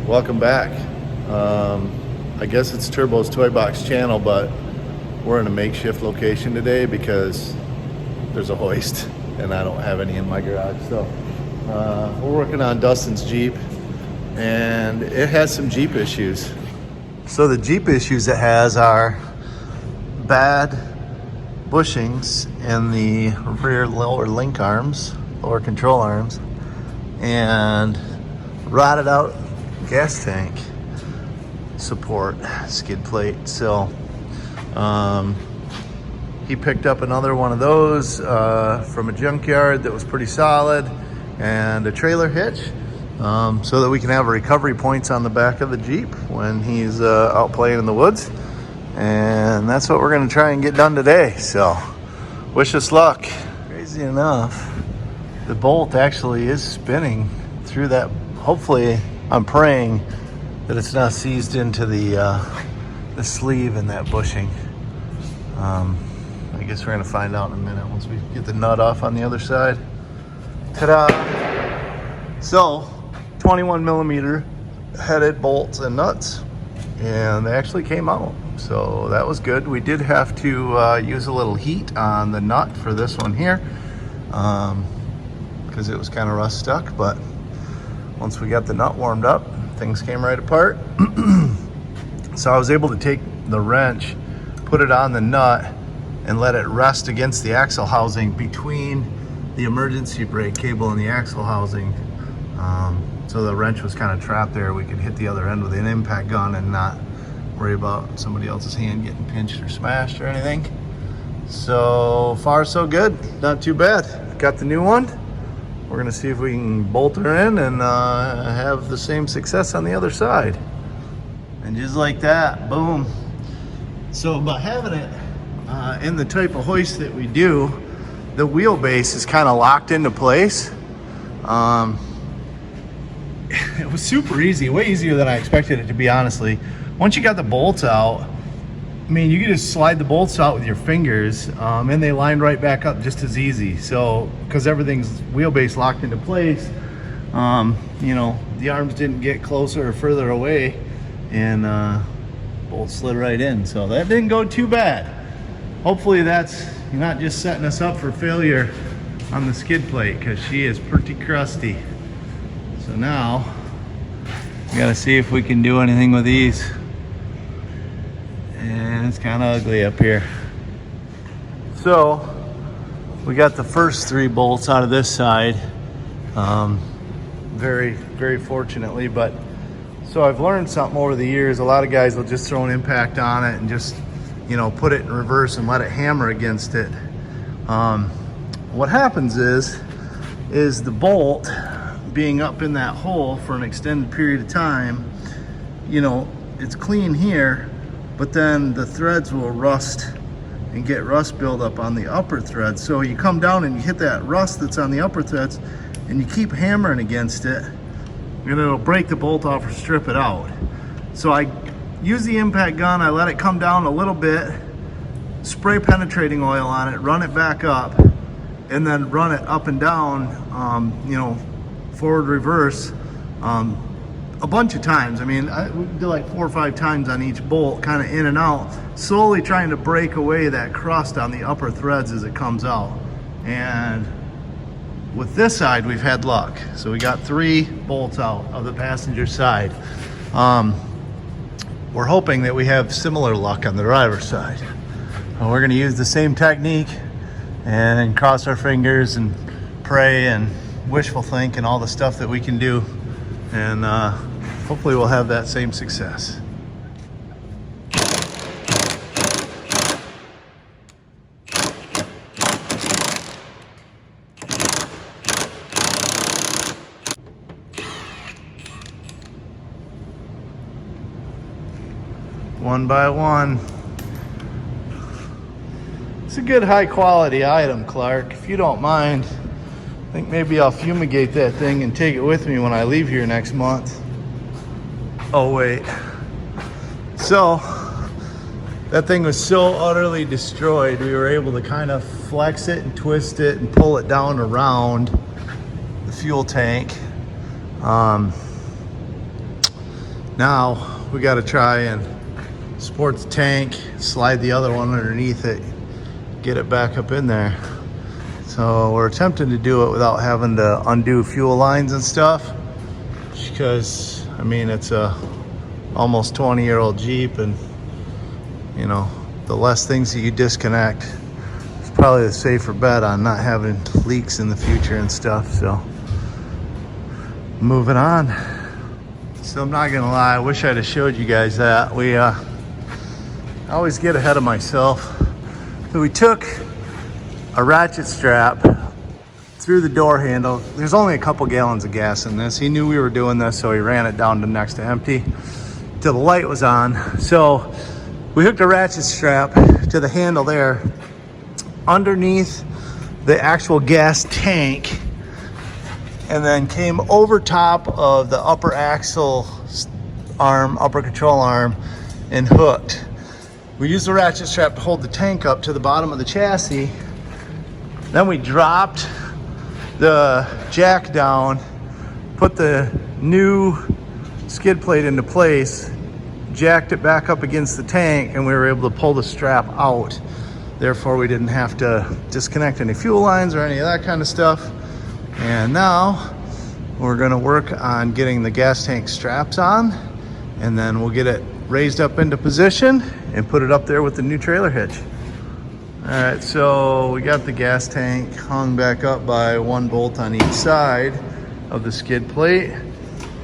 Welcome back. I guess it's Turbo's Toy Box channel, but we're in a makeshift location today because there's a hoist and I don't have any in my garage. So we're working on Dustin's Jeep, and it has some Jeep issues. So the Jeep issues it has are bad bushings in the rear lower link arms, lower control arms, and rotted out gas tank support skid plate. So he picked up another one of those from a junkyard that was pretty solid, and a trailer hitch, so that we can have recovery points on the back of the Jeep when he's out playing in the woods. And that's what we're going to try and get done today. So wish us luck. Crazy enough, the bolt actually is spinning through that. Hopefully, I'm praying that it's not seized into the sleeve in that bushing. I guess we're gonna find out in a minute once we get the nut off on the other side. Ta-da! So, 21 millimeter headed bolts and nuts, and they actually came out. So that was good. We did have to use a little heat on the nut for this one here, because it was kind of rust stuck, but once we got the nut warmed up, things came right apart. So I was able to take the wrench, put it on the nut, and let it rest against the axle housing between the emergency brake cable and the axle housing. So the wrench was kind of trapped there. We could hit the other end with an impact gun and not worry about somebody else's hand getting pinched or smashed or anything. So far so good, not too bad. Got the new one. We're gonna see if we can bolt her in and have the same success on the other side. And just like that, boom. So by having it in the type of hoist that we do, the wheelbase is kind of locked into place. It was super easy, way easier than I expected it to be, honestly. Once you got the bolts out, I mean, you can just slide the bolts out with your fingers, and they line right back up just as easy. So, because everything's wheelbase locked into place, you know, the arms didn't get closer or further away, and bolts slid right in. So that didn't go too bad. Hopefully that's not just setting us up for failure on the skid plate, because she is pretty crusty. So now, we gotta see if we can do anything with these. And it's kind of ugly up here. So we got the first 3 bolts out of this side, very fortunately. But so I've learned something over the years. A lot of guys will just throw an impact on it and just, you know, put it in reverse and let it hammer against it. What happens is the bolt being up in that hole for an extended period of time, you know, it's clean here, but then the threads will rust and get rust buildup on the upper threads. So you come down and you hit that rust that's on the upper threads, and you keep hammering against it, and it'll break the bolt off or strip it out. So I use the impact gun, I let it come down a little bit, spray penetrating oil on it, run it back up, and then run it up and down, you know, forward, reverse, a bunch of times. I mean, we did like 4 or 5 times on each bolt, kind of in and out, slowly trying to break away that crust on the upper threads as it comes out. And with this side, we've had luck. So we got 3 bolts out of the passenger side. We're hoping that we have similar luck on the driver's side. We're gonna use the same technique and cross our fingers and pray and wishful think and all the stuff that we can do, and hopefully we'll have that same success. One by one. It's a good high quality item, Clark. If you don't mind, I think maybe I'll fumigate that thing and take it with me when I leave here next month. Oh wait. So, that thing was so utterly destroyed, we were able to kind of flex it and twist it and pull it down around the fuel tank. Now we got to try and support the tank, slide the other one underneath it, get it back up in there. So we're attempting to do it without having to undo fuel lines and stuff, because I mean it's a almost 20-year-old Jeep, and you know, the less things that you disconnect, it's probably the safer bet on not having leaks in the future and stuff. So moving on. So I'm not gonna lie, I wish I'd have showed you guys that. I always get ahead of myself. So we took a ratchet strap through the door handle. There's only a couple gallons of gas in this. He knew we were doing this, so he ran it down to next to empty till the light was on. So we hooked a ratchet strap to the handle there underneath the actual gas tank, and then came over top of the upper axle arm, upper control arm, and hooked. We used the ratchet strap to hold the tank up to the bottom of the chassis. Then we dropped the jack down, put the new skid plate into place, jacked it back up against the tank, and we were able to pull the strap out. Therefore, we didn't have to disconnect any fuel lines or any of that kind of stuff. And now we're gonna work on getting the gas tank straps on, and then we'll get it raised up into position and put it up there with the new trailer hitch. All right, so we got the gas tank hung back up by one bolt on each side of the skid plate,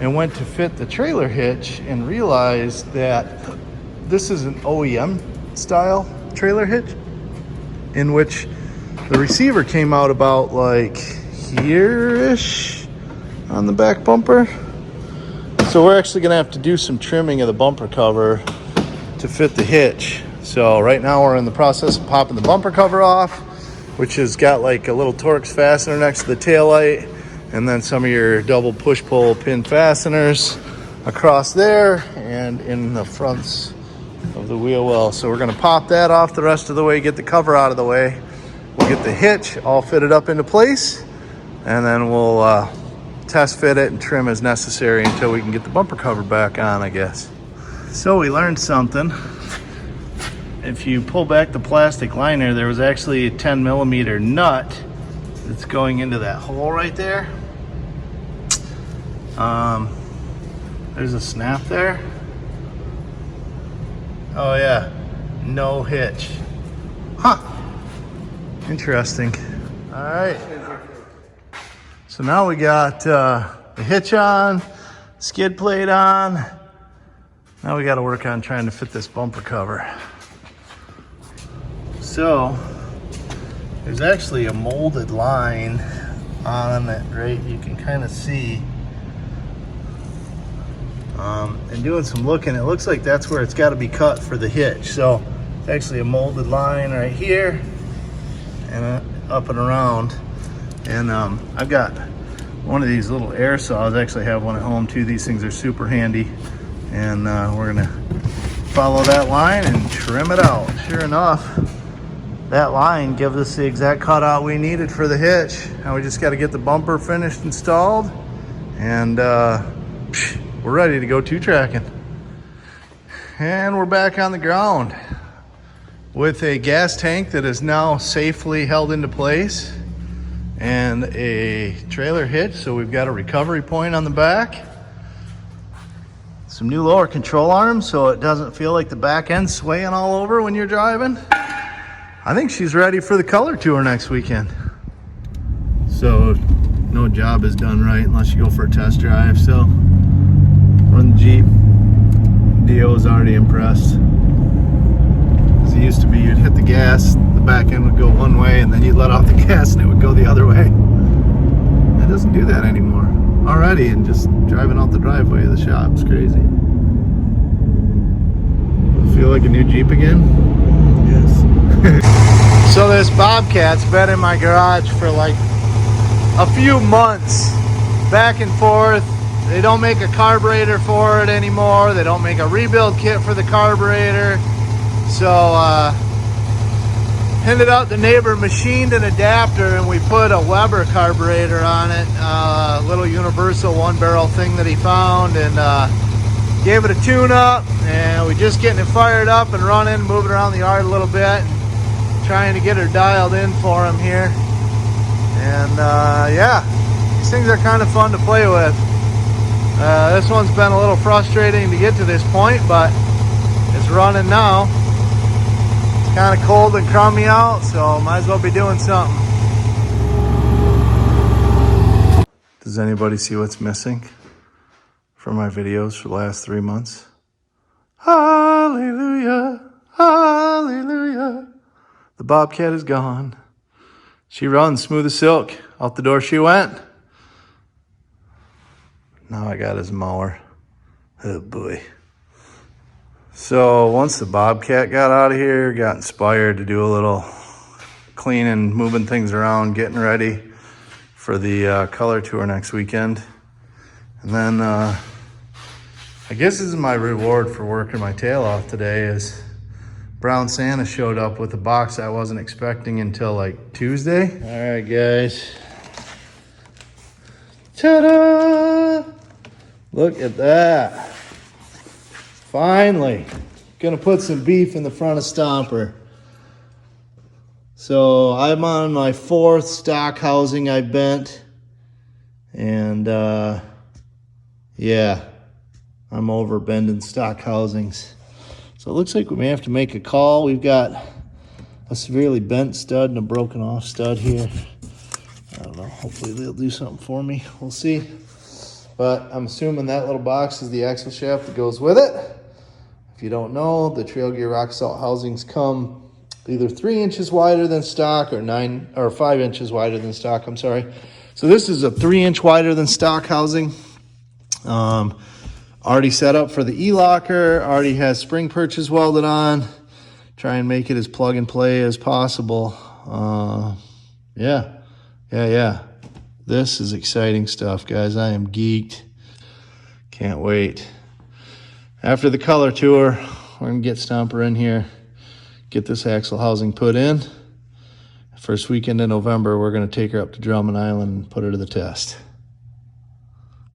and went to fit the trailer hitch and realized that this is an OEM style trailer hitch, in which the receiver came out about like here-ish on the back bumper. So we're actually gonna have to do some trimming of the bumper cover to fit the hitch. So right now we're in the process of popping the bumper cover off, which has got like a little Torx fastener next to the taillight, and then some of your double push-pull pin fasteners across there and in the fronts of the wheel well. So we're gonna pop that off the rest of the way, get the cover out of the way. We'll get the hitch all fitted up into place, and then we'll test fit it and trim as necessary until we can get the bumper cover back on, I guess. So we learned something. If you pull back the plastic liner, there was actually a 10mm nut that's going into that hole right there. There's a snap there. Oh yeah, no hitch. Huh, interesting. All right, so now we got the hitch on, skid plate on. Now we got to work on trying to fit this bumper cover. So there's actually a molded line on it, right? You can kind of see. And doing some looking, it looks like that's where it's got to be cut for the hitch. So it's actually a molded line right here and up and around. And I've got one of these little air saws. I actually have one at home too. These things are super handy. And we're gonna follow that line and trim it out. Sure enough, that line gives us the exact cutout we needed for the hitch. Now we just got to get the bumper finished, installed, and we're ready to go two-tracking. And we're back on the ground with a gas tank that is now safely held into place and a trailer hitch. So we've got a recovery point on the back, some new lower control arms so it doesn't feel like the back end's swaying all over when you're driving. I think she's ready for the color tour next weekend. So no job is done right unless you go for a test drive. So run the Jeep. Dio is already impressed. As it used to be, you'd hit the gas, the back end would go one way, and then you'd let off the gas and it would go the other way. It doesn't do that anymore. Already, and just driving out the driveway of the shop is crazy. Feel like a new Jeep again? Yes. So this Bobcat's been in my garage for like a few months, back and forth. They don't make a carburetor for it anymore. They don't make a rebuild kit for the carburetor. So ended up the neighbor machined an adapter and we put a Weber carburetor on it, a little universal one barrel thing that he found, and Gave it a tune up, and we're just getting it fired up and running, moving around the yard a little bit, trying to get her dialed in for him here. And yeah, these things are kind of fun to play with. This one's been a little frustrating to get to this point, but it's running now. It's kind of cold and crummy out, so might as well be doing something. Does anybody see what's missing from my videos for the last 3 months? Hallelujah, hallelujah. The Bobcat is gone. She runs smooth as silk. Out the door she went. Now I got his mower. Oh boy. So once the Bobcat got out of here, got inspired to do a little cleaning, moving things around, getting ready for the color tour next weekend. And then I guess this is my reward for working my tail off today is Brown Santa showed up with a box I wasn't expecting until like Tuesday. All right, guys. Ta-da! Look at that. Finally. Gonna put some beef in the front of Stomper. So I'm on my 4th stock housing I bent. And yeah, I'm over bending stock housings. So it looks like we may have to make a call. We've got a severely bent stud and a broken off stud here. I don't know, hopefully they'll do something for me. We'll see. But I'm assuming that little box is the axle shaft that goes with it. If you don't know, the Trail Gear rock salt housings come either 3 inches wider than stock or 5 inches wider than stock, I'm sorry. So this is a 3-inch wider than stock housing. Already set up for the E-locker, already has spring perches welded on. Try and make it as plug and play as possible. Yeah. This is exciting stuff, guys. I am geeked. Can't wait. After the color tour, we're gonna get Stomper in here, get this axle housing put in. First weekend in November, we're gonna take her up to Drummond Island and put her to the test.